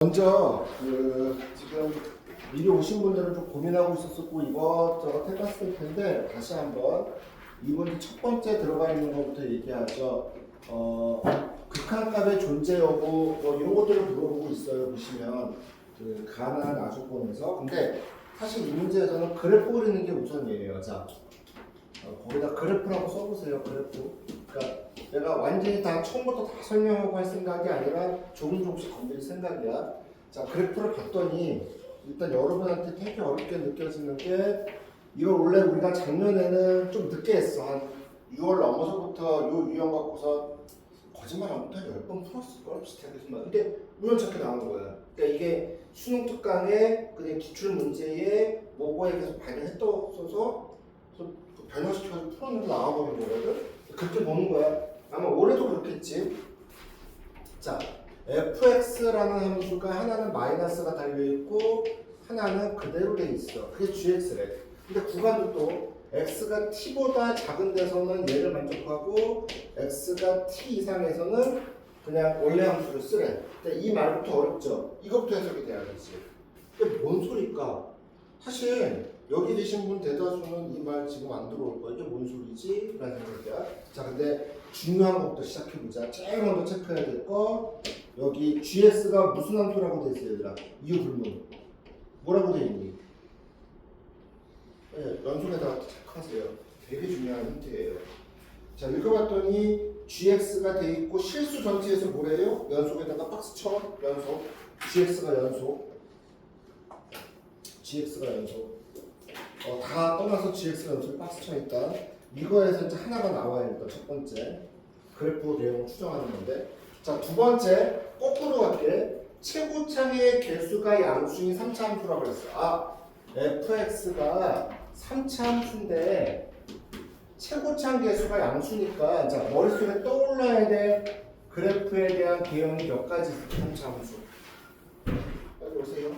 먼저 지금 미리 오신 분들은 좀 고민하고 있었고 이것저것 해봤을 텐데 다시 한번 이번 첫 번째 들어가 있는 것부터 얘기하죠. 극한값의 존재 여부 뭐 이런 것들을 물어보고 있어요. 보시면 그 가나안 아조권에서. 근데 사실 이 문제에서는 그래프 그리는 게 우선이에요. 자, 거기다 그래프라고 써보세요. 그래프. 그러니까 내가 완전히 다 처음부터 다 설명하고 할 생각이 아니라 조금씩 건드릴 생각이야. 자, 그래프를 봤더니 일단 여러분한테 되게 어렵게 느껴지는 게 이걸 원래 우리가 작년에는 좀 늦게 했어. 한 6월 넘어서부터 요 유형 갖고서 거짓말 안 못하면 10번 풀었을걸? 비슷하게만. 근데 우연찮게 나온 거야. 그러니까 이게 수능 특강에 그냥 기출 문제에 모고에 계속 반영했어서 변형시켜서 풀어내서 나와버린 거거든? 그렇게 보는 거야. 아마 올해도 그렇겠지. 자, fx라는 함수가 하나는 마이너스가 달려있고 하나는 그대로 돼 있어. 그게 gx래. 근데 구간도 또 x가 t보다 작은 데서는 얘를 만족하고 x가 t 이상에서는 그냥 원래 함수를 쓰래. 근데 이 말부터 어렵죠? 이것부터 해석이 돼야겠지. 근데 뭔 소리일까? 사실 여기 계신 분 대다수는 이 말 지금 안 들어올 거야. 이게 뭔 소리지? 라는 생각이야. 자, 근데 중요한 것부터 시작해보자. 제일 먼저 체크해야 될 거, 여기 gx가 무슨 함수라고 돼 있어요, 얘들아? 이유 불문. 뭐라고 돼 있니? 네, 연속에다가 체크하세요. 되게 중요한 힌트예요. 자, 읽어봤더니 gx가 돼 있고 실수 전체에서 뭐래요? 연속에다가 박스 쳐. 연속. gx가 연속. gx가 연속. 다 떠나서 gx가 연속 박스 쳐 있다. 이거에서 이제 하나가 나와야 일단 첫 번째. 그래프 내용을 추정하는 건데. 자, 두 번째 거꾸로 갈게. 최고창의 개수가 양수인 3차 함수라고 했어. fx가 3차 함수인데 최고창 개수가 양수니까 자, 머릿속에 떠올라야 될 그래프에 대한 개형이 몇 가지 있어. 3차 함수. 여기 보세요.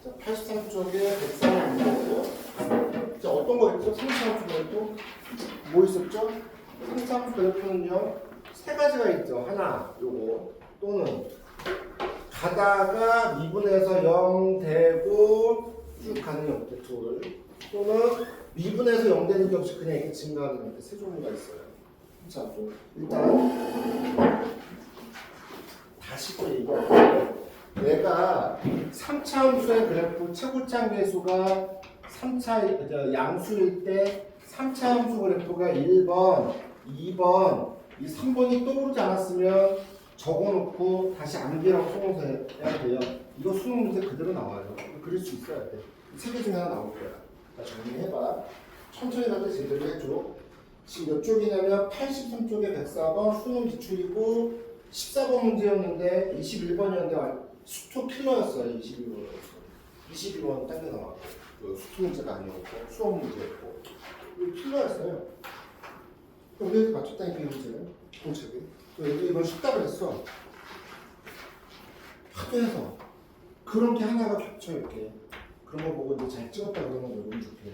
자, 83쪽에 103을 있고 자, 어떤 거 있죠? 3차 함수 그래프 뭐 있었죠? 3차 함수 그래프는요 세 가지가 있죠. 하나, 요거 또는 가다가 미분에서 0 되고 쭉 가는 형태 둘 또는 미분에서 0 되는 게 없이 그냥 이렇게 증가하는 형태 세 종류가 있어요. 자, 일단 다시 또 얘기할게요. 내가 3차 함수의 그래프 최고창 개수가 3차 양수일 때 3차 함수 그래프가 1번, 2번, 이 3번이 떠오르지 않았으면 적어놓고 다시 암기라고 써놓으셔야 돼요. 이거 수능 문제 그대로 나와요. 그릴 수 있어야 돼. 세 개 중에 하나 나올 거야. 자, 정리해봐. 천천히 가도 제대로 해줘. 지금 몇 쪽이냐면 83쪽에 104번 수능 기출이고 14번 문제였는데 21번이었는데 수토 킬러였어요. 22번 딴 데 나왔고 수토 문제가 아니었고 수업 문제였고 이거 킬러였어요. 왜 맞췄다니까 이 문제는 공책이 이번 쉽다고 했어. 하도 해서 그런 게 하나가 겹쳐 이렇게 그런 거 보고 이제 잘 찍었다 그러면 너무 좋게.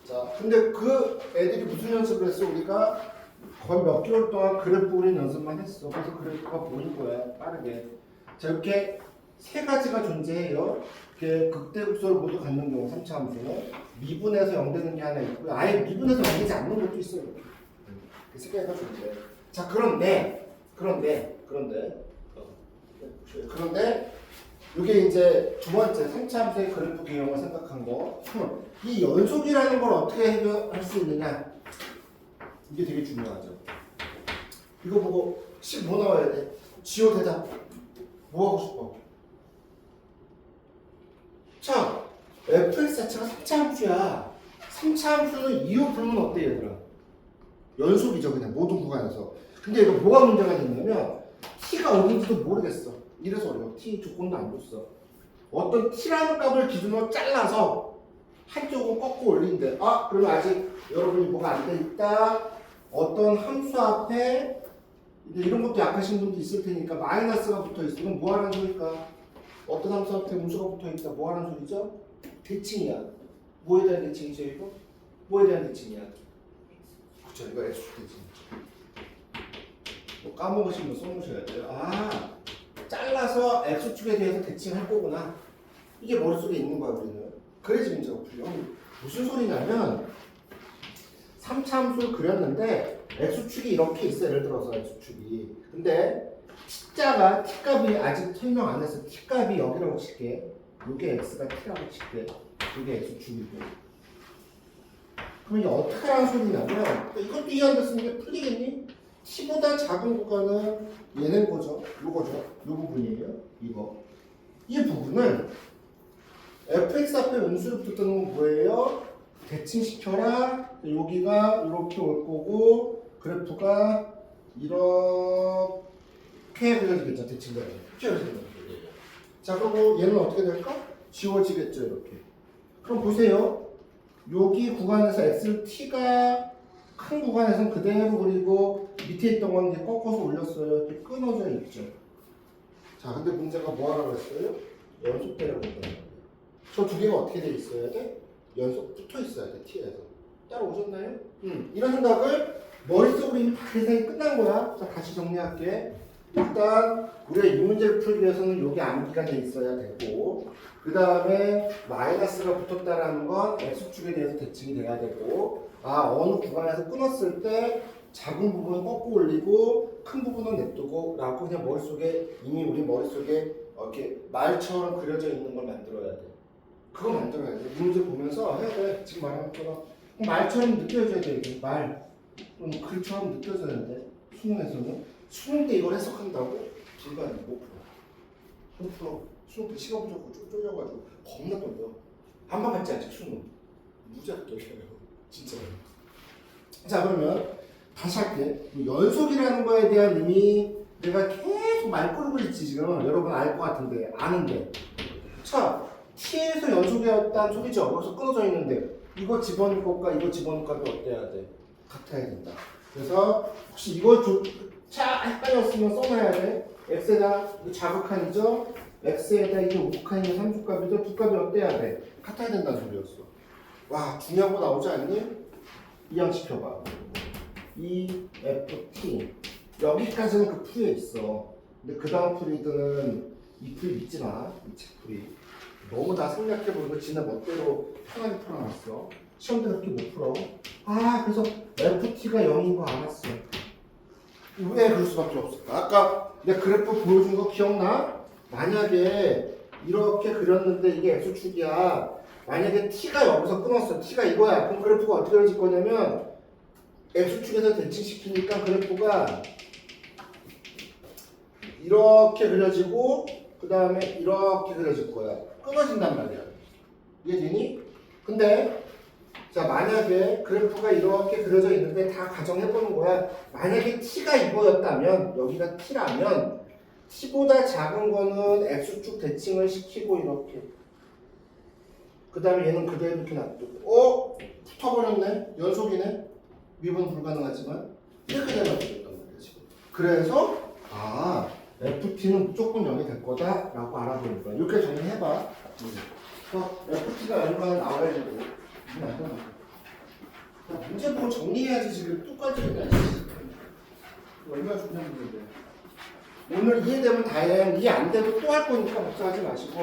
자, 근데 그 애들이 무슨 연습을 했어? 우리가 거의 몇 개월 동안 그래프 그리는 연습만 했어. 그래서 그래프가 보인 거야 빠르게. 자, 이렇게 세 가지가 존재해요. 이렇게 극대극소를 모두 갖는 경우 3차 함수는 미분에서 0 되는 게 하나 있고요. 아예 미분에서 0 되지 않는 것도 있어요. 세 개가 존재해. 자, 그런데 이게 이제 두 번째 3차 함수의 그래프 개형을 생각한 거. 이 연속이라는 걸 어떻게 해결할 수 있느냐? 이게 되게 중요하죠. 이거 보고 뭐 나와야 돼? 지호 대답. 뭐 하고 싶어? 자, fx 자체가 3차 함수야. 3차 함수는 이유 불문 어때 얘들아? 연속이죠 그냥 모든 구간에서. 근데 이거 뭐가 문제가 됐냐면 t가 어딘지도 모르겠어. 이래서 어려워. t 조건도 안 줬어. 어떤 t라는 값을 기준으로 잘라서 한쪽은 꺾고 올린대. 그러면 아직 여러분이 뭐가 안 돼 있다. 어떤 함수 앞에 이런 것도 약하신 분도 있을 테니까 마이너스가 붙어 있으면 뭐 하는 소리일까? 어떤 함수 앞에 음수가 붙어 있다. 뭐 하는 소리죠? 대칭이야. 뭐에 대한 대칭이죠 이거? 뭐에 대한 대칭이야? 그쵸, 이거 X대칭. 뭐 까먹으시면 써놓으셔야 돼요. 잘라서 x축에 대해서 대칭할 거구나. 이게 머릿속에 있는 거야 우리는. 그래야지 문제가 풀려. 무슨 소리냐면 3차 함수를 그렸는데 x축이 이렇게 있어. 예를 들어서 x축이. 근데 t자가 t값이 아직 설명 안 해서 t값이 여기라고 칠게. 이게 x가 t라고 칠게. 이게 x축이고. 그럼 이게 어떻게 하는 소리냐면 이것도 이해한다 쓰는 게 풀리겠니? t보다 작은 구간은 얘는 거죠. 요거죠. 요 부분이에요. 이거. 이 부분을 fx 앞에 음수를 붙었다는 건 뭐예요? 대칭시켜라. 여기가 이렇게 올 거고 그래프가 이렇게 그려지겠죠. 대칭되면. 이렇게 그려지는 거예요. 자, 그리고 얘는 어떻게 될까? 지워지겠죠. 이렇게. 그럼 보세요. 여기 구간에서 x를 t가 큰 구간에서는 그대로 그리고 밑에 있던 건 이제 꺾어서 올렸어요. 이렇게 끊어져 있죠. 자, 근데 문제가 뭐 하라고 했어요? 연속되라고 했다는 거예요. 저 두 개가 어떻게 돼 있어야 돼? 연속 붙어 있어야 돼, t에서. 따라오셨나요? 이런 생각을 머릿속으로 이미 다 계산이 끝난 거야. 자, 다시 정리할게. 일단 우리가 이 문제를 풀기 위해서는 여기 암기가 돼 있어야 되고 그 다음에 마이너스가 붙었다라는 건 x축에 대해서 대칭이 돼야 되고 어느 구간에서 끊었을 때 작은 부분은 꺾고 올리고 큰 부분은 냅두고 라고 그냥 머릿속에 이미 우리 머릿속에 이렇게 말처럼 그려져 있는 걸 만들어야 돼. 그거 만들어야 돼. 이 문제 보면서 해야 돼. 지금 말한 것처럼 말처럼 느껴져야 돼. 이게 말 글처럼 느껴져야 돼. 수능에서는 수능 때 이걸 해석한다고? 불가능. 못 풀어. 수능 때 시간 부족하고 쫄려가지고 겁나 떨려. 한번 같지 않지 수능. 무지하게 떨려요. 진짜. 자, 그러면 다시 할게. 연속이라는 거에 대한 의미 내가 계속 말 끌고 있지 지금. 여러분 알 것 같은데 아는데. 자, t에서 연속이었다는 소리죠. 여기서 끊어져 있는데 이거 집어넣을 것과 이거 집어넣을 것도 어때야 돼? 같아야 된다. 그래서 혹시 이거 헷갈렸으면 써놔야 돼. x에다 이거 자극한이죠. x에다 이게 우극한이냐 삼수값이죠. 두 값이 어때야 돼? 같아야 된다는 소리였어. 와, 중요한 거 나오지 않니? 이항시켜봐. EFT 여기까지는 그 풀이에 있어. 근데 그 다음 풀이들은 이 풀이 믿지 마. 이 책 풀이 너무 다 생략해버리고 지네 멋대로 편하게 풀어놨어. 시험 때 그렇게 못 풀어. 그래서 FT가 0인 거 알았어. 왜 그럴 수밖에 없을까? 아까 내가 그래프 보여준 거 기억나? 만약에 이렇게 그렸는데 이게 x축이야. 만약에 t가 여기서 끊었어. t가 이거야. 그럼 그래프가 어떻게 그려질 거냐면 x축에서 대칭시키니까 그래프가 이렇게 그려지고 그 다음에 이렇게 그려질 거야. 끊어진단 말이야. 이해되니? 근데 자, 만약에 그래프가 이렇게 그려져 있는데 다 가정해보는 거야. 만약에 t가 이거였다면 여기가 t라면 t보다 작은 거는 x축 대칭을 시키고 이렇게 그 다음에 얘는 그대로 이렇게 놔두고 붙어버렸네? 연속이네? 미분 불가능하지만 이렇게 되면 되겠단 말이야 지금. 그래서 FT는 무조건 0이 될 거다 라고 알아보는 거야. 이렇게 정리해봐. FT가 얼마나 나와야 되고 문제 보고 정리해야지 지금 똑같이 그냥 얼마나 중요한 문제인데. 오늘 이해되면 다행, 이해 안 돼도 또 할 거니까 걱정하지 마시고.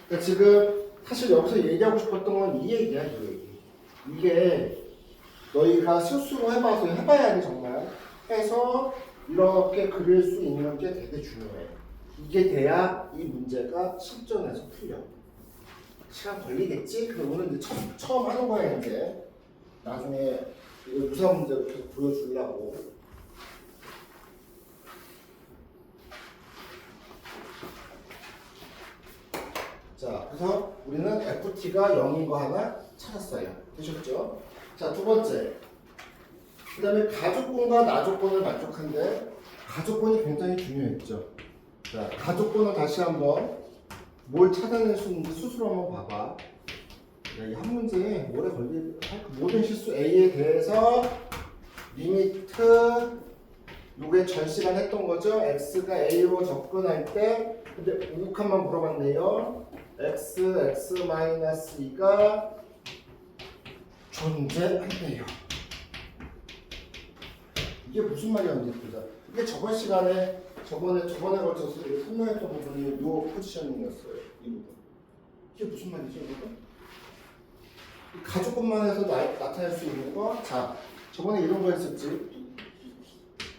그러니까 지금 사실 여기서 얘기하고 싶었던 건 이 얘기야. 이 얘기. 이게 너희가 스스로 해봐서 해봐야 돼 정말. 해서 이렇게 그릴 수 있는 게 되게 중요해. 이게 돼야 이 문제가 실전에서 풀려. 시간 걸리겠지? 근데 오늘 이제 처음 하는 거야 이제. 나중에 유사 문제를 계속 보여주려고. 자, 그래서 우리는 FT가 0인 거 하나 찾았어요. 되셨죠? 자, 두 번째. 그 다음에 가족권과 나조건을 만족한데 가족권이 굉장히 중요했죠. 자, 가족권을 다시 한번 뭘 찾아낼 수 있는지 스스로 한번 봐봐. 이 한 문제에 오래 걸릴 모든 실수 A에 대해서 리미트 요게 전 시간 했던 거죠. X가 A로 접근할 때 근데 우극한만 물어봤네요. X-2가 존재한대요. 이게 무슨 말이었는지 보자. 이게 저번 시간에 저번에 걸쳐서 우리가 설명했던 부분이 요 포지셔닝이었어요. 이 부분. 이게 무슨 말이죠, 여러분? 가족분만 해서 나타낼 수 있는 거. 자, 저번에 이런 거 했었지.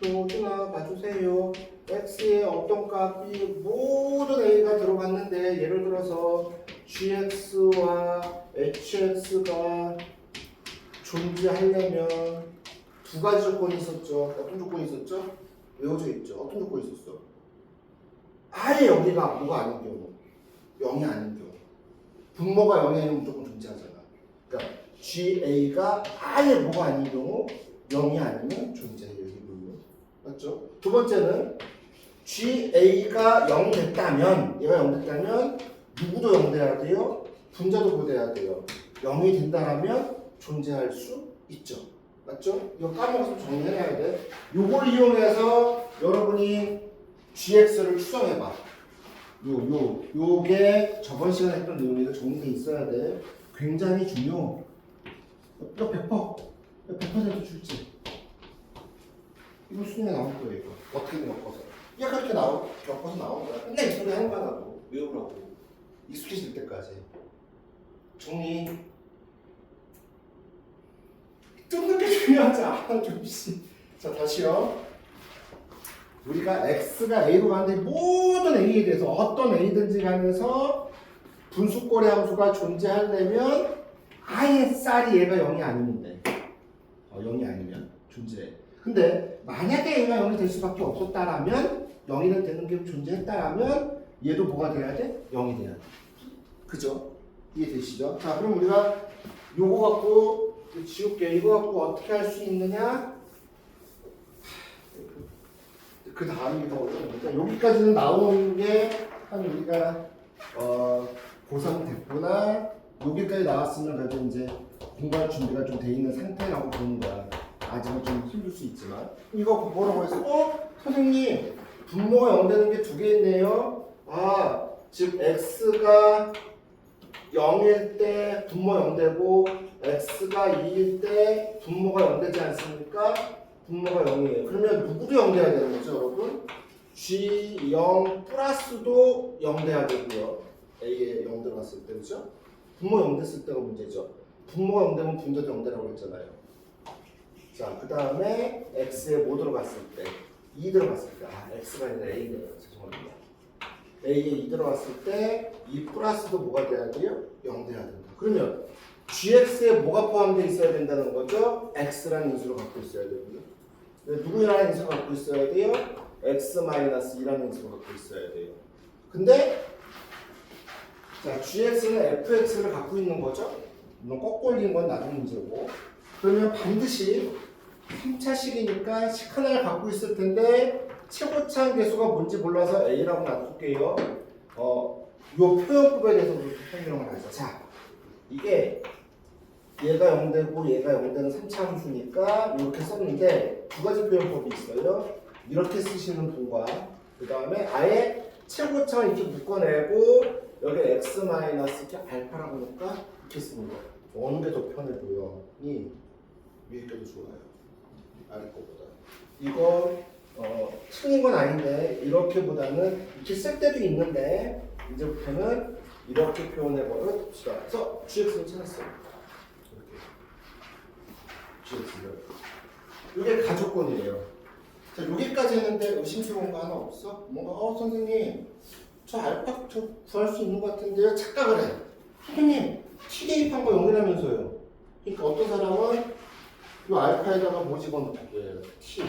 또 봐주세요. x의 어떤 값이 모든 a가 들어갔는데 예를 들어서 gx와 hx가 존재하려면 두 가지 조건이 있었죠. 어떤 조건이 있었죠? 외워져 있죠. 어떤 조건이 있었어? 아예 여기가 뭐가 아닌 경우, 0이 아닌 경우. 분모가 0이 아니면 무조건 존재하잖아. 그러니까 GA가 아예 뭐가 아닌 경우 0이 아니면 존재해요. 이 부분. 맞죠? 두 번째는 GA가 0 됐다면, 얘가 0 됐다면 누구도 0 돼야 돼요? 분자도 고돼야 돼요. 0이 된다면 존재할 수 있죠. 맞죠? 이거 까먹어서 정리해야 돼. 요걸 이용해서 여러분이 GX를 추정해봐. 요게 저번 시간에 했던 내용이 정리돼 있어야 돼. 굉장히 중요. 이거 100% 출제. 이거 수능에 나올 거예요. 이거 어떻게든 엮어서. 얘가 그렇게 엮어서 나온 거야. 맨날 이 소리 하는 거야 나도. 외우라고. 익숙해질 때까지. 정리. 뜯는 게 중요하지 않아 좀씩. 자 다시요. 우리가 x가 a로 가는데 모든 a에 대해서 어떤 a든지 간에서 분수꼴의 함수가 존재하려면 아예 쌀이 얘가 0이 아니면 돼. 0이 아니면 존재해. 근데 만약에 얘가 0이 될 수밖에 없었다라면 0이 되는 게 존재했다라면 얘도 뭐가 돼야 돼? 0이 돼야 돼. 그죠? 이해되시죠? 자 그럼 우리가 요거 갖고 지울게요. 이거 갖고 어떻게 할 수 있느냐? 그 다음이 더 어려우니까 여기까지는 나오는 게 한 우리가 고3 됐구나 여기까지 나왔으면 그래도 이제 공부할 준비가 좀 돼 있는 상태라고 보는 거야. 아직은 좀 힘들 수 있지만 이거 뭐라고 해서 선생님 분모가 0 되는 게 두 개 있네요. 즉 x가 0일 때 분모 0 되고 x가 2일 때 분모가 0 되지 않습니까? 분모가 0이에요. 그러면 누구도 0 돼야 되는 거죠, 여러분? G0 플러스도 0 돼야 되고요. A에 0 들어갔을 때, 그죠? 분모 0 됐을 때가 문제죠. 분모가 0 되면 분자도 0 되라고 했잖아요. 자, 그 다음에 X에 뭐 들어갔을 때? 2 들어갔을 때. X가 아니라 A네요. 죄송합니다. A에 2 들어갔을 때 2 플러스도 뭐가 돼야 돼요? 0 돼야 된다. 그러면 GX에 뭐가 포함되어 있어야 된다는 거죠? X라는 인수를 갖고 있어야 되고요. 누구라는 인수를 갖고 있어야 돼요? X-2라는 인수를 갖고 있어야 돼요. 근데 자, GX는 FX를 갖고 있는 거죠? 물론 거꾸로 올린 건 나중 문제고. 그러면 반드시 3차식이니까 식 하나를 갖고 있을 텐데 최고차항 계수가 뭔지 몰라서 A라고 놔둘게요. 요 표현법에 대해서 설명을 하죠. 자, 이게 얘가 0 되고 얘가 0 되는 3차 함수니까 이렇게 썼는데 두 가지 표현법이 있어요. 이렇게 쓰시는 분과 그 다음에 아예 최고차항 이렇게 묶어내고 여기 x 이렇게 알파라고 놓을까? 이렇게 쓰는 거. 어느 게 더 편해 보여? 이 위에 게도 좋아요. 아래 거보다. 이거 틀린 건 아닌데 이렇게보다는 이렇게 쓸 때도 있는데 이제부터는 이렇게 표현해버려 봅시다. 그래서 GX를 찾았어요. 이렇게 GX를. 이게 가족권이에요. 자, 여기까지 했는데 의심스러운 거 하나 없어? 뭔가 선생님 저 알파 저 구할 수 있는 것 같은데요? 착각을 해. 선생님 T 대입한 거 0이라면서요. 그러니까 어떤 사람은 이 알파에다가 뭐 집어넣고 T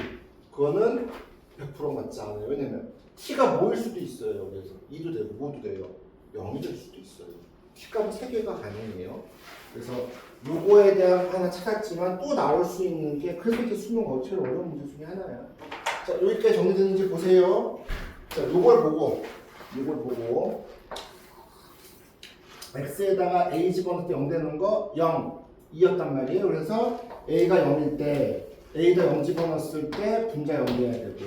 그거는 100% 맞지 않아요. 왜냐면 T가 뭐일 수도 있어요. 그래서 2도 되고 뭐도 돼요. 0이 될 수도 있어요. T값은 3개가 가능해요. 그래서 요거에 대한 하나 찾았지만 또 나올 수 있는 게 그래서 이게 수능 제일 어려운 문제 중에 하나야. 자, 여기까지 정리됐는지 보세요. 자, 요걸 보고 x에다가 a 집어넣을 때 0 되는 거 0, 2였단 말이에요. 그래서 a가 0일 때 a에다 0 집어넣었을 때 분자 0 돼야 되고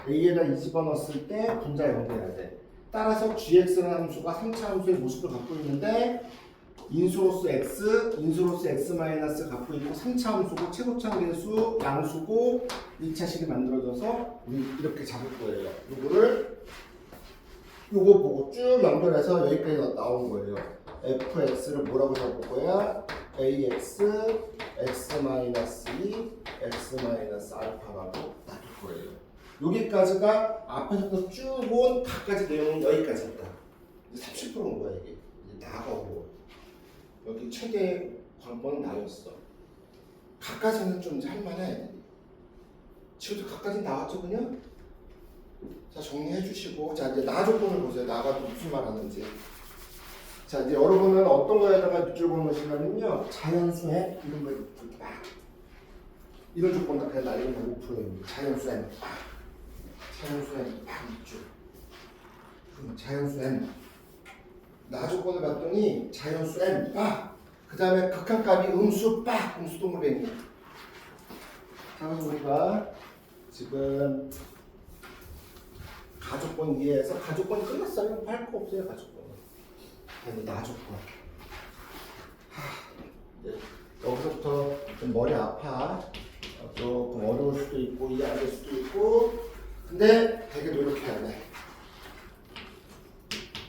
a에다 2 집어넣었을 때 분자 0 돼야 돼. 따라서 gx라는 함수가 3차 함수의 모습을 갖고 있는데 인수로서 x 마이너스 갖고 있고 3차 함수고 최고차계수 양수고 1차식이 만들어져서 이렇게 잡을 거예요. 요거 보고 쭉 연결해서 여기까지 나온 거예요. fx를 뭐라고 잡을 거야? ax, x 마이너스 2, x 마이너스 알파라고 놔둘 거예요. 여기까지가 앞에서부터 쭉 온 각가지 내용은 여기까지였다. 이제 30%인 거야 이게. 이제 나가고 여기 최대 관건은 나였어. 각가지는 좀 이제 할만해. 지금도 각가지 나왔죠 그냥? 자 정리해 주시고 자 이제 나 조건을 보세요. 나가 무슨 말 하는지. 자 이제 여러분은 어떤 거에다가 밑줄 보시면요 자연수에 이런 거 이렇게 막 이런 조건 다 그냥 날리는 거 5%입니다. 자연수 n 자연수 n 막 밑줄. 자연수 n 나 조건을 봤더니 자연수 n 그 다음에 극한값이 음수 음수 동글뱅이. 자 그래서 우리가 지금 가족권 이해해서 가족권이 끝났어요. 할 거 없어요 가족권. 근데 나 조건. 여기서부터 좀 머리 아파. 조금 어려울 수도 있고 이해 안 될 수도 있고. 근데 되게 노력해야 돼.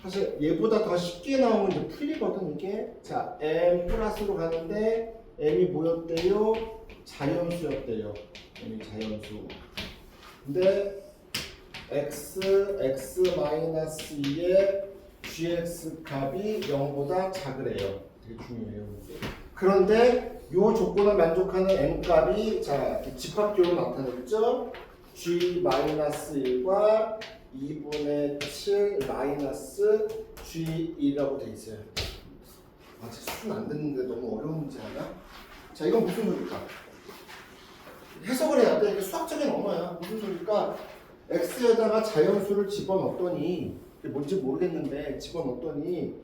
사실 얘보다 더 쉽게 나오면 이제 풀리거든 이게. 자 m 플러스로 가는데 m이 뭐였대요? 자연수였대요. m이 자연수. 근데 x 마이너스 2의 gx 값이 0보다 작으래요. 되게 중요해요. 그런데 이 조건을 만족하는 m 값이 자 집합적으로 나타냈죠. g 마이너스 1과 2분의 7 마이너스 g2라고 돼 있어요. 아직 수준 안 됐는데 너무 어려운 문제 하나? 자 이건 무슨 소리일까? 해석을 해야 돼. 이게 수학적인 언어야. 무슨 소리일까? x에다가 자연수를 집어넣었더니 이게 뭔지 모르겠는데 집어넣었더니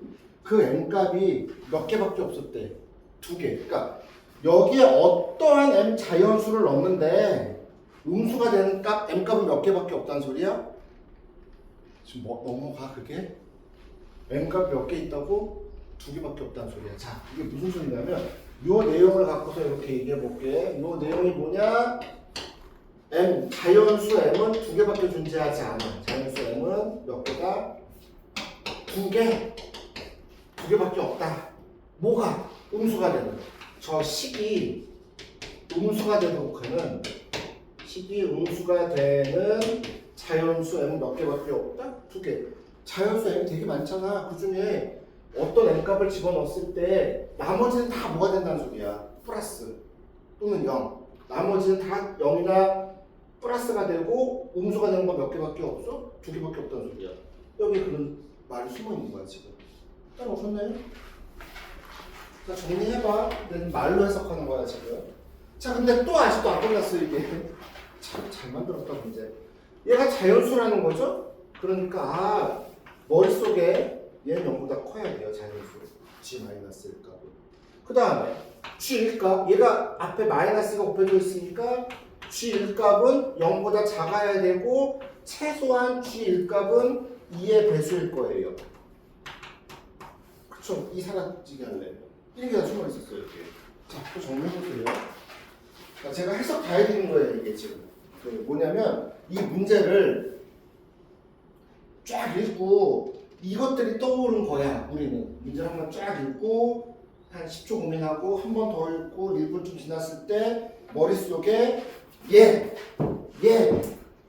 그 m 값이 몇 개밖에 없었대. 2개. 그러니까 여기에 어떠한 m 자연수를 넣는데 음수가 되는 값 m 값은 몇 개밖에 없다는 소리야? 지금 뭐 넘어가 그게? m 값 몇 개 있다고? 2개밖에 없다는 소리야. 자 이게 무슨 소리냐면 이 내용을 갖고서 이렇게 얘기해 볼게. 이 내용이 뭐냐? m 자연수 m은 2개밖에 존재하지 않아. 자연수 m은 몇 개다? 2개. 2개밖에 없다. 뭐가? 음수가 되는. 저 식이 음수가 되도록 하는 식이 음수가 되는 자연수 m 몇 개밖에 없다? 2개. 자연수 m 되게 많잖아. 그 중에 어떤 m 값을 집어넣었을 때 나머지는 다 뭐가 된다는 소리야. 플러스 또는 0. 나머지는 다 0이나 플러스가 되고 음수가 되는 건 몇 개밖에 없어? 2개밖에 없다는 소리야. 여기 그런 말이 숨어 있는 거야 지금. 딱 오셨나요? 자 정리해봐. 내가 말로 해석하는 거야 지금. 자 근데 또 아직도 안 끝났어 이게. 참 잘 만들었다 문제. 얘가 자연수라는 거죠? 그러니까 머릿속에 얘는 0보다 커야 돼요 자연수. g-1값은. 그 다음에 g1값 얘가 앞에 마이너스가 곱해져 있으니까 g1값은 0보다 작아야 되고 최소한 g1값은 2의 배수일 거예요. 그쵸? 2 사라지게 할래. 1개가 숨어 있었어요 이렇게. 자, 또 정리해보세요. 자, 제가 해석 다 해드린 거예요 이게 지금. 뭐냐면 이 문제를 쫙 읽고 이것들이 떠오른 거야. 우리는 문제를 한번 쫙 읽고 한 10초 고민하고 한 번 더 읽고 1분 좀 지났을 때 머릿속에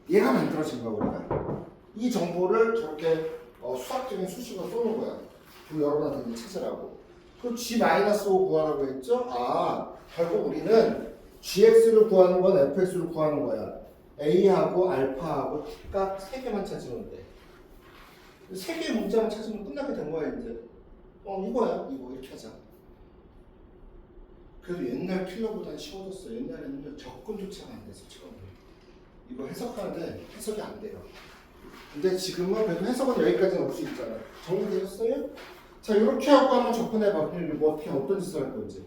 얘가 만들어진 거야 우리가. 이 정보를 저렇게 수학적인 수식으로 쏘는 거야. 그리고 여러분한테 찾으라고. 그럼 g-5 구하라고 했죠? 결국 우리는 gx를 구하는 건 fx를 구하는 거야. a하고 알파하고 값 3개만 찾으면 돼. 3개의 문자만 찾으면 끝나게 된 거야 이제. 이거야. 이거 이렇게 하자. 그래도 옛날 필러보다는 쉬워졌어. 옛날에는 접근조차가 안 됐어 지금. 이거 해석하는데 해석이 안 돼요. 근데 지금은 그래도 해석은 여기까지는 올 수 있잖아. 정리되셨어요? 자 이렇게 하고 한번 접근해봐. 그리고 뭐 어떤 짓을 할 건지.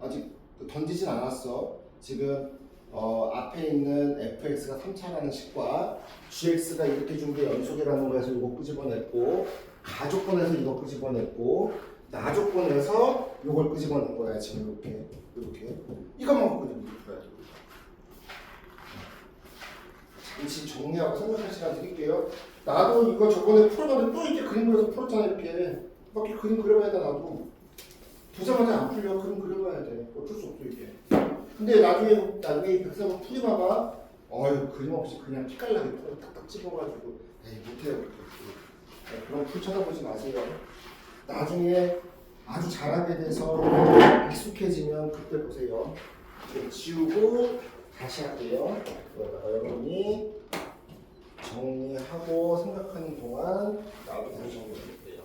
아직 던지진 않았어. 지금 앞에 있는 fx가 3차라는 식과 gx가 이렇게 준 게 연속이라는 거에서 이거 끄집어냈고 가족권에서 이거 끄집어냈고 나 조건에서 요걸 끄집어낸 거야. 지금 이렇게 이것만 갖고 좀 풀어야 돼. 잠시 정리하고 생각할 시간 드릴게요. 나도 이거 저번에 풀어봤는데 또 이렇게 그림 그려서 풀었잖아. 이렇게 막 그림 그려봐야 돼. 나도 보자마자 안 풀려. 그림 그려봐야 돼. 어쩔 수 없어 이게. 근데 나중에 이 백사번 풀이봐봐. 어휴 그림 없이 그냥 피깔나게 풀어 딱딱 찍어가지고 에이 못해요. 그럼 풀 쳐다보지 마세요. 나중에 아주 잘하게 돼서 익숙해지면 그때 보세요. 지우고 다시 할게요. 그러다가 여러분이 정리하고 생각하는 동안 나도 다시 정리해볼게요.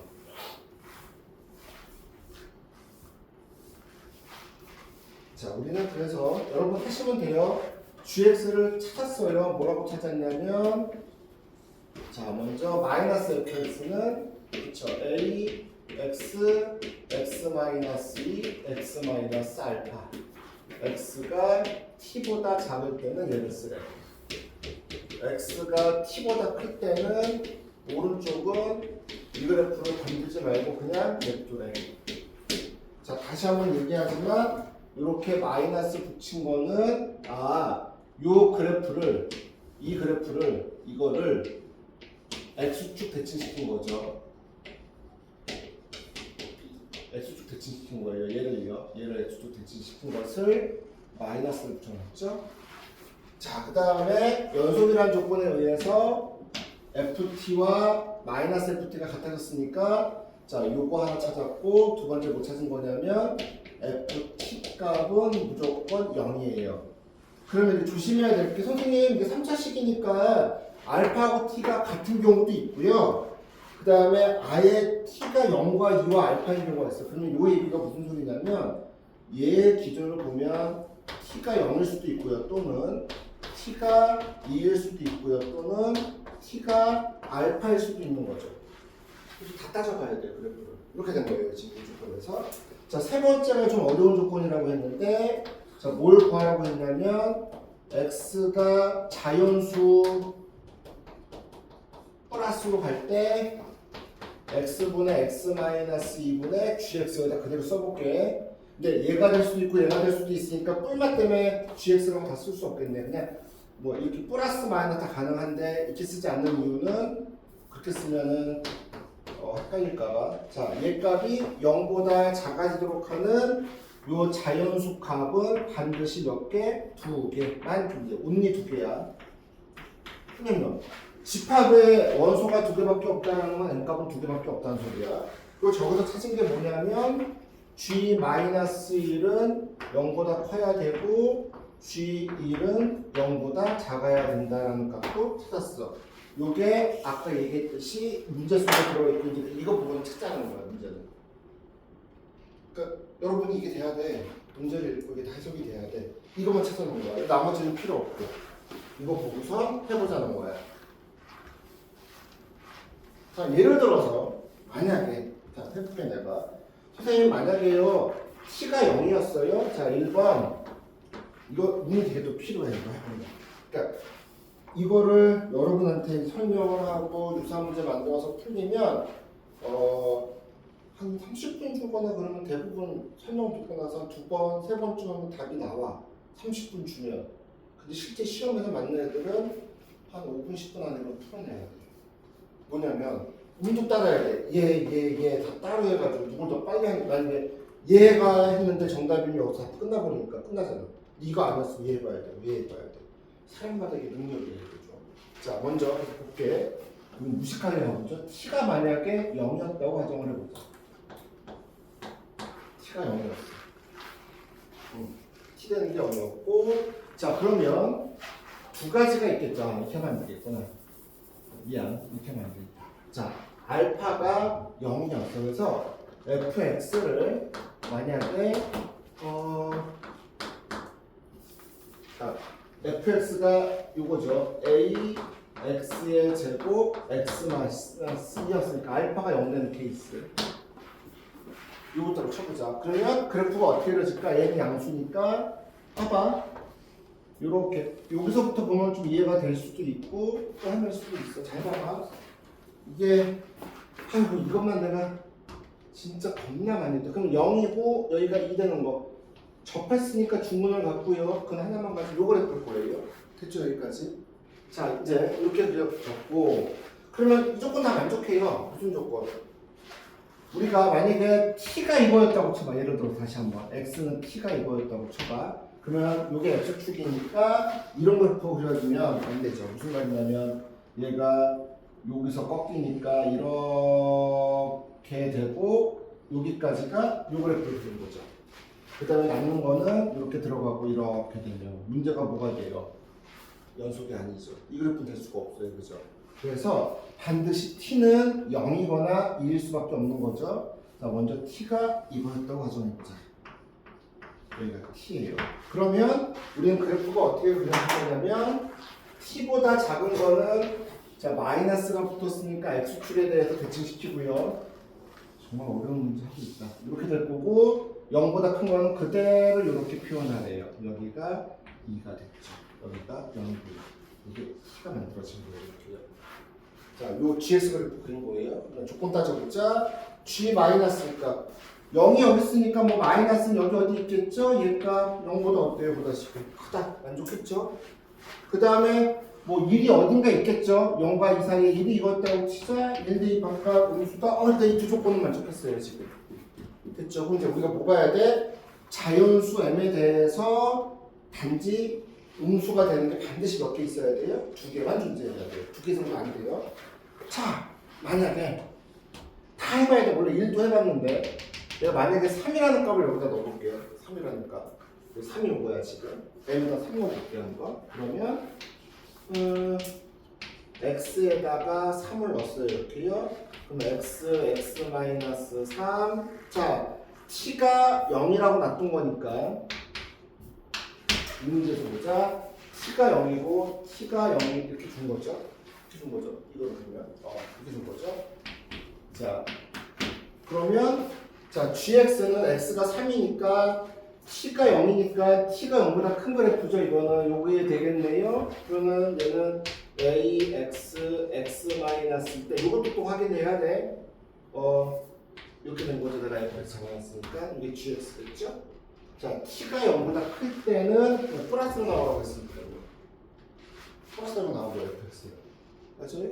자, 우리는 그래서 여러분 하시면 돼요. gx를 찾았어요. 뭐라고 찾았냐면 자, 먼저 마이너스 fx는 그렇죠. a x x 마이너스 2 x 마이너스 알파 x가 t보다 작을 때는 얘를 쓰래. x가 t보다 클 때는 오른쪽은 이 그래프를 건들지 말고 그냥 냅두래. 자, 다시 한번 얘기하지만 이렇게 마이너스 붙인 거는 요 그래프를 이거를 x축 대칭시킨 거죠. x축 대칭시킨 거예요. 얘를 x축 대칭시킨 것을 마이너스를 붙여놨죠. 자, 그 다음에 연속이라는 조건에 의해서 ft와 마이너스 ft가 같아졌으니까 자, 요거 하나 찾았고 두 번째 뭐 찾은 거냐면 ft 값은 무조건 0이에요. 그러면 이제 조심해야 될 게 선생님 이게 3차식이니까 알파하고 t가 같은 경우도 있고요. 그 다음에 아예 t가 0과 2와 알파인 경우가 있어요. 그러면 요 얘기가 무슨 소리냐면 얘 기준으로 보면 t가 0일 수도 있고요. 또는 t가 2일 수도 있고요. 또는 t가 알파일 수도 있는 거죠. 그래서 다 따져봐야 돼요. 그래프를. 이렇게 된 거예요. 지금 이 조건에서. 자, 세 번째가 좀 어려운 조건이라고 했는데 자, 뭘 구하라고 했냐면 x가 자연수 플러스로 갈 때 x분의 x-2분의 gx에다 그대로 써볼게. 근데 얘가 될 수도 있고 얘가 될 수도 있으니까 뿔맛 때문에 gx랑 다 쓸 수 없겠네. 그냥 뭐 이렇게 플러스 마이너스 다 가능한데 이렇게 쓰지 않는 이유는 그렇게 쓰면은 헷갈릴까봐. 자, 얘 값이 0보다 작아지도록 하는 요 자연수 값은 반드시 몇 개? 2개만 존재. 온리 2개야. 그냥요. 집합의 원소가 2개밖에 없다는 건 n값은 2개밖에 없다는 소리야. 그리고 저기서 찾은 게 뭐냐면 g-1은 0보다 커야 되고 g1은 0보다 작아야 된다는 값도 찾았어. 요게 아까 얘기했듯이 문제 속에 들어있고 이거 부분을 찾자는 거야. 문제는. 그러니까 여러분이 이게 돼야 돼. 문제를 읽고 이게 다 해석이 돼야 돼. 이것만 찾아놓은 거야. 나머지는 필요 없고 이거 보고서 해보자는 거야. 자, 예를 들어서 만약에 자, 해볼게 내가. 선생님 만약에요 t가 0이었어요. 자, 1번 이거 문이 되게 또 필요해. 이거 해보면. 그러니까 이거를 여러분한테 설명을 하고 유사 문제 만들어서 풀리면 한 30분 주거나 그러면 대부분 설명 듣고 나서 두 번, 세 번쯤 답이 나와. 30분 주면. 근데 실제 시험에서 맞는 애들은 한 5분, 10분 안에 풀어내야 돼. 뭐냐면 운도 따라야 돼. 얘 다 따로 해가지고 누굴 더 빨리 하는 게 아니면 얘가 했는데 정답이면 여기서 다 끝나버리니까 끝나잖아. 네가 안 했으면 얘 해봐야 돼. 얘 해봐야 돼. 사람마다 이게 능력이 있죠. 자, 먼저 볼게. 무식하게 해보죠. t가 만약에 0이었다고 가정을 해보자. t가 0이었어. t 되는 게 0이었고, 자, 그러면 두 가지가 있겠죠. 이렇게 하면 되겠구나. 미안, 이렇게 하면 안 되겠다. 자, 알파가 0이었어. 그래서 fx를 만약에 fx가 요거죠. a x의 제곱 x 마이너스 2였으니까 알파가 0 되는 케이스. 요것대로 쳐보자. 그러면 그래프가 어떻게 이루어질까? 얘는 양수니까 봐봐. 요렇게 여기서부터 보면 좀 이해가 될 수도 있고 또 안 될 수도 있어. 잘 봐봐. 이게 아이고 이것만 내가 진짜 겁나 많이 했다. 그럼 0이고 여기가 2 되는 거. 접했으니까 중문을 갖고요. 그건 하나만 가지고 요걸 해볼 거예요. 됐죠 여기까지? 자 이제 이렇게 그려졌고 그러면 이 조건 다 만족해요. 무슨 조건? 우리가 만약에 t가 이거였다고 쳐봐. 예를 들어 다시 한번 x는 t가 이거였다고 쳐봐. 그러면 이게 x축이니까 이런 걸 그려주면 안 되죠. 무슨 말이냐면 얘가 여기서 꺾이니까 이렇게 되고 여기까지가 요걸 그려주는 거죠. 그 다음에 남는 거는 이렇게 들어가고 이렇게 되면 문제가 뭐가 돼요? 연속이 아니죠. 이 그래프는 될 수가 없어요. 그죠? 그래서 반드시 t는 0이거나 2일 수밖에 없는 거죠. 자, 먼저 t가 이거였다고 가정해보자. 여기가 t예요. 그러면 우리는 그래프가 어떻게 그려지냐면 t보다 작은 거는 자 마이너스가 붙었으니까 x축에 대해서 대칭시키고요. 정말 어려운 문제 하고 있다. 이렇게 될 거고 0보다 큰 거는 그대로 이렇게 표현하래요. 여기가 2가 됐죠. 여기가 0이고요. 이게 t가 만들어진 거예요. 이렇게요. 자, 요 GS 그래프 그린 거예요. 조건 따져보자. G 마이너스니까 0이 여기 있으니까 뭐 마이너스는 여기 어디 있겠죠? 얘가 0보다 어때요? 보다시피 크다. 만족했죠? 그 다음에 뭐 1이 어딘가 있겠죠? 0과 2 사이에 1이 이거였다고 치자. 1 대2 바깥 음수다. 근데 이 두 조건은 만족했어요 지금. 됐죠? 그럼 이제 우리가 뭐 봐야 돼? 자연수 m에 대해서 단지 음수가 되는 게 반드시 몇 개 있어야 돼요? 2개만 존재해야 돼요. 2개 이상은 안 돼요. 자, 만약에 다 해봐야 돼. 원래 1도 해봤는데 내가 만약에 3이라는 값을 여기다 넣어볼게요. 3이라는 값. 3이 온 거야 지금. m에다 3 넣어볼게요 한번. 그러면 x에다가 3을 넣었어요. 이렇게요. 그럼 x-3. 자, t가 0이라고 놔둔 거니까 이 문제에서 보자. t가 0이고 t가 0이 이렇게 준 거죠. 이렇게 준 거죠. 이걸 보면 이렇게 준 거죠. 자, 그러면 자 gx는 x가 3이니까 t가 0이니까 t가 0보다 큰 그래프죠. 이거는 요게 되겠네요. 그러면 얘는 ax x 때 이것도 또 확인해야 돼. 이렇게 된 거죠. 내가 f를 잡아놨으니까 이게 gx겠죠. 자, t가 0보다 클 때는 플러스로 나오라고 했으니까 플러스로 나오고 fx요. 맞아요?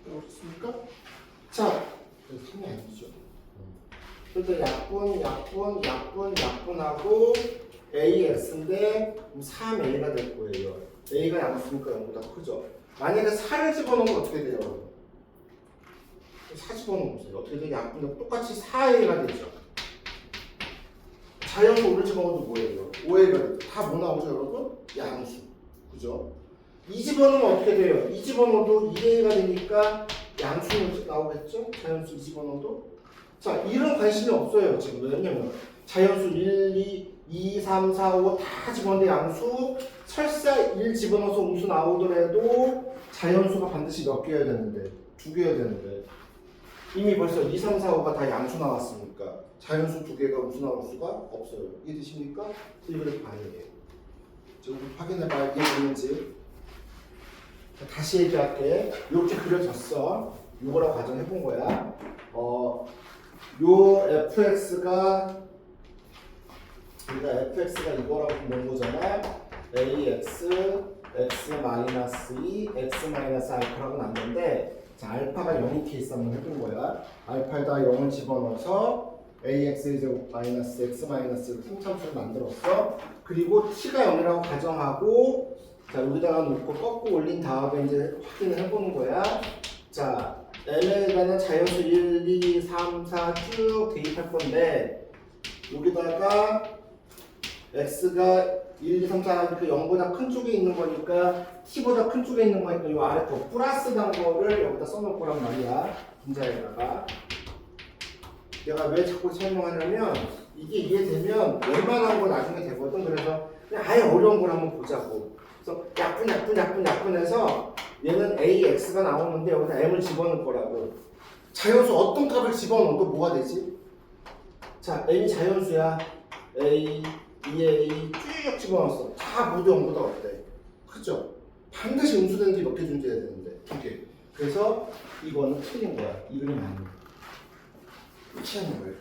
그렇습니까? 자, 3이 아니죠. 그래서 약분하고 ax인데 3a가 될 거예요. a가 양수니까 0보다 크죠. 만약에 4를 집어넣으면 어떻게 돼요? 4 집어넣으면 어떻게 돼요? 약분도 똑같이 4a가 되죠. 자연수 5를 집어넣어도 뭐예요? 5a가 되죠. 다 뭐 나오죠 여러분? 양수. 그죠? 2 집어넣으면 어떻게 돼요? 2 집어넣어도 2a가 되니까 양수는 나오겠죠? 자연수 2 집어넣어도. 자, 이런 관심이 없어요 지금. 왜냐면 자연수 1, 2, 3, 4, 5 다 집어넣는데 양수 설사 1 집어넣어서 음수 나오더라도 자연수가 반드시 몇 개여야 되는데 2개여야 되는데 이미 벌써 2, 3, 4, 5가 다 양수 나왔으니까 자연수 2개가 음수 나올 수가 없어요. 이해되십니까? 이거를 아니에요. 지금 확인해봐야 이해되는지. 다시 얘기할게. 이렇게 그려졌어. 이거라고 가정해본 거야. 요 fx가 우리가 fx가 이거라고 보는 거잖아. ax x-2 x-알파라고 났는데 자 알파가 0인 케이스 한번 해본 거야. 알파에다 0을 집어넣어서 ax의 제곱 마이너스 x-를 승참수를 만들었어. 그리고 t가 0이라고 가정하고 자 여기다가 놓고 꺾고 올린 다음에 이제 확인을 해보는 거야. 자 m에다는 자연수 1, 2, 3, 4 쭉 대입할 건데 여기다가 x가 1, 2, 3, 4 하니까 0보다 큰 쪽에 있는 거니까 t보다 큰 쪽에 있는 거니까 이 아래 거 플러스 단 거를 여기다 써놓을 거란 말이야. 분자에다가 내가 왜 자꾸 설명하냐면 이게 이해되면 웬만한 거 나중에 되거든. 그래서 그냥 아예 어려운 걸 한번 보자고. 그래서 약분해서 얘는 ax가 나오는데 여기다 m을 집어넣을 거라고. 자연수 어떤 값을 집어넣어도 뭐가 되지? 자, m이 자연수야. a, 2a 쭉 집어넣었어. 다 모두 0보다 어때? 그죠? 반드시 음수되는 게 몇 개 존재해야 되는데 2개. 그래서 이거는 틀린 거야. 이 그림 아니야. 끝이는 거예요.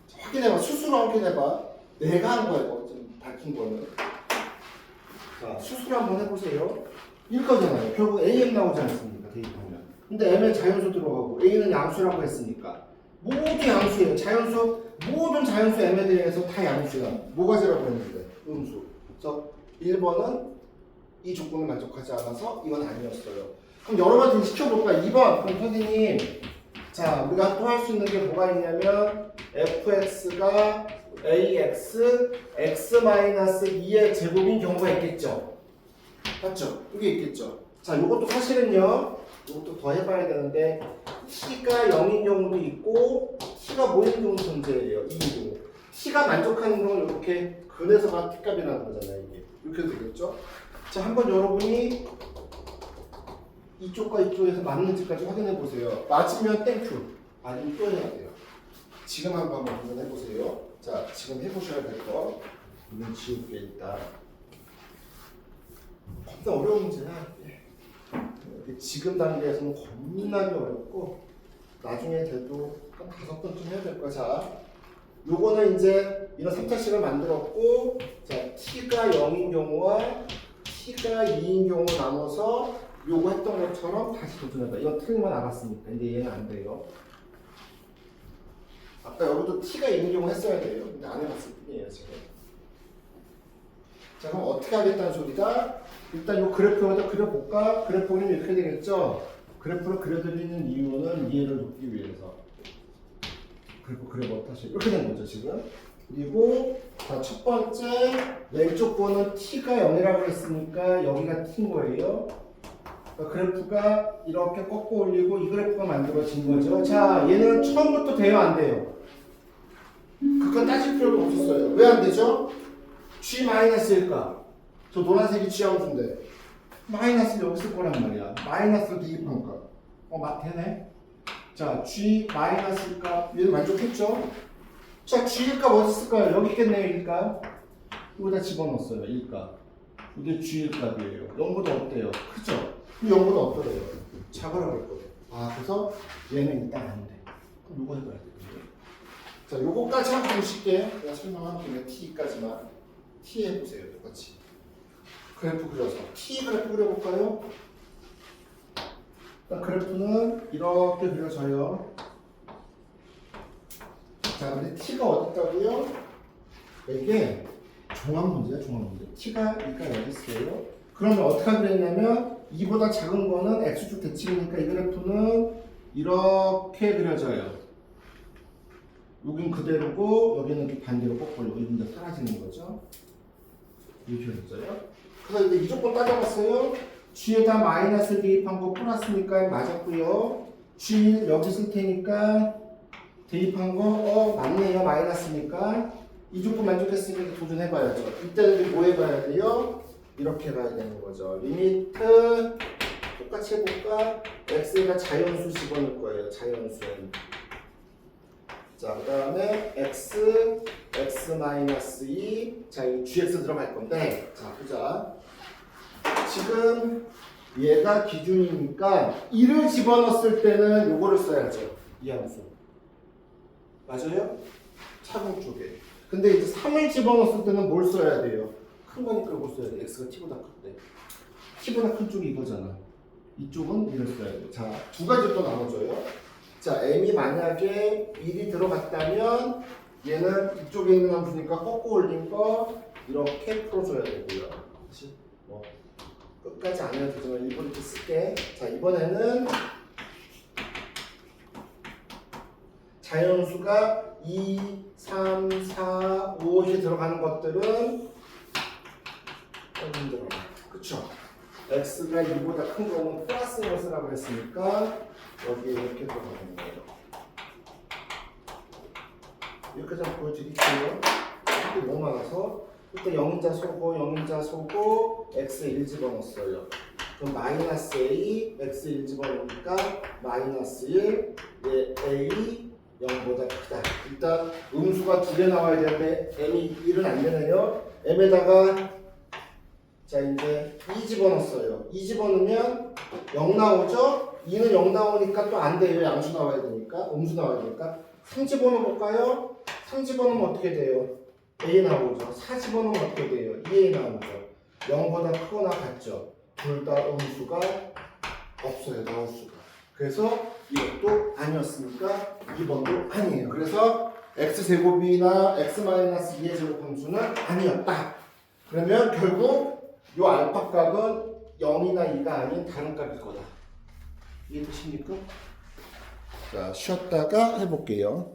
자, 확인해봐. 스스로 확인해봐. 내가 한 거야. 이거 좀 밝힌 거는. 자, 수술 한번 해보세요. 이거잖아요. 결국 AM 나오지 않습니까? 대입하면. 근데 M에 자연수 들어가고 A는 양수라고 했으니까 모두 양수예요. 자연수, 모든 자연수 M에 대해서 다 양수야. 뭐가지라고 했는데? 음수. 그래서 1번은 이 조건을 만족하지 않아서 이건 아니었어요. 그럼 여러 가지 시켜볼까? 2번. 그럼 선생님, 자, 우리가 또 할 수 있는 게 뭐가 있냐면 fx가 ax, x-2의 제곱인 경우가 있겠죠? 맞죠? 이게 있겠죠? 자, 이것도 사실은요, 이것도 더 해봐야 되는데 t가 0인 경우도 있고 t가 뭐인 경우도 존재해요. 2인 경우. t가 만족하는 경우는 이렇게 근에서가 t값이 나는 거잖아요. 이게 이렇게 되겠죠? 자, 한번 여러분이 이쪽과 이쪽에서 맞는지까지 확인해 보세요. 맞으면 땡큐, 아니면 또 해야 돼요. 지금 한번 도전해 보세요. 자, 지금 해보셔야 될 거. 이건 지울게 일단. 겁나 어려운 문제야. 지금 단계에서는 겁나게 어렵고 나중에 돼도 한 5번쯤 해야 될 거야. 자, 요거는 이제 이런 3차식을 만들었고, 자, t가 0인 경우와 t가 2인 경우 나눠서 요거 했던 것처럼 다시 도전해봐. 이건 틀리면 알았으니까. 근데 얘는 안 돼요. 아까 여기도 t가 2인 경우 했어야 돼요. 근데 안 해봤을 뿐이에요, 지금. 자, 그럼 어떻게 하겠다는 소리다? 일단 요 그래프에다 그려볼까? 그래프 그리면 이렇게 되겠죠? 그래프를 그려드리는 이유는 이해를 돕기 위해서. 그래프 그려봐, 다시. 이렇게 된 거죠, 지금. 그리고, 자, 첫 번째, 왼쪽 거는 t가 0이라고 했으니까 여기가 t인 거예요. 그러니까 그래프가 이렇게 꺾어 올리고 이 그래프가 만들어진 거죠. 자, 얘는 처음부터 돼요, 안 돼요? 그건 따질 필요도 없었어요. 왜 안 되죠? G-일까? 저 노란색이 G함수인데 마이너스를 여기 쓸 거란 말이야. 마이너스를 대입한 거. 맞대네. 자, G-일까? 얘는 만족했죠? 자, G일까 어디 쓸까요? 여기 있겠네요, 일까? 여기다 집어넣었어요, 일까? 이게 G일값이에요. 0보다 어때요? 크죠? 0보다 어떠래요? 작으라고 했거든. 아, 그래서 얘는 일단 안 돼. 그럼 요거 해봐야 돼. 자, 요거까지 한번 보실게. 내가 설명한 김에 t까지만. t 해보세요, 똑같이. 그래프 그려서. t 그래프 그려볼까요? 일단 그래프는 이렇게 그려져요. 자, 근데 t가 어디 있다고요? 이게 종합 문제야, 종합 문제. t가 여기 있어요. 그러면 어떻게 그랬냐면 2보다 작은 거는 x축 대칭이니까 이 그래프는 이렇게 그려져요. 여긴 그대로고 여기는 이렇게 반대로 거꾸로 여기는 이제 사라지는 거죠. 이렇게 그려져요. 그래서 이제 이 조건 따져봤어요. g에다 마이너스 대입한 거 플러스니까 맞았고요. g 여기 쓸 테니까 대입한 거 맞네요. 마이너스니까 이 조건 만족했으니까 도전해봐야죠. 이때는 뭐 해봐야 돼요? 이렇게 가야 되는 거죠. 리미트 똑같이 해볼까? x에다 자연수 집어넣을 거예요. 자연수. 자, 그 다음에 x, x-2. 자, 이 gx 들어갈 건데, 자, 보자. 지금 얘가 기준이니까 1을 집어넣었을 때는 요거를 써야죠. 이 함수. 맞아요? 차근 쪽에. 근데 이제 3을 집어넣었을 때는 뭘 써야 돼요? 큰 거니까 이걸 써야 돼. x가 t보다 클 때. t보다 큰 쪽이 이거잖아. 이쪽은 이걸 써야 돼. 자, 두 가지 또 나눠줘요. 자, m이 만약에 1이 들어갔다면 얘는 이쪽에 있는 함수니까 꺾어 올린 거 이렇게 풀어줘야 되고요. 그치? 뭐 끝까지 안 해도 되지만 일부러 이렇게 쓸게. 자, 이번에는 자연수가 2, 3, 4, 5 이렇게 들어가는 것들은 힘들어. 그쵸? x가 2보다 큰 거는 플러스를 쓰라고 했으니까 여기에 이렇게 들어가는 거예요. 여기까지 한번 보여드릴게요. 이게 너무 많아서 일단 0인자 소고 x에 1 집어넣었어요. 그럼 마이너스 a, x 1 집어넣으니까 마이너스 1, a 0보다 크다. 일단 음수가 2개 나와야 되는데 m이 1은 안 되네요. m에다가 자, 이제 2 집어넣었어요. 2 집어넣으면 0 나오죠? 2는 0 나오니까 또 안 돼요. 양수 나와야 되니까. 음수 나와야 되니까. 3 집어넣어볼까요? 3 집어넣으면 어떻게 돼요? A 나오죠. 4 집어넣으면 어떻게 돼요? 2A 나오죠. 0보다 크거나 같죠. 둘 다 음수가 없어요. 나올 수가. 그래서 이것도 아니었으니까 2번도 아니에요. 그래서 x제곱이나 x-2의 제곱함수는 아니었다. 그러면 결국 이 알파 값은 0이나 2가 아닌 다른 값일 거다. 이해되십니까? 자, 쉬었다가 해볼게요.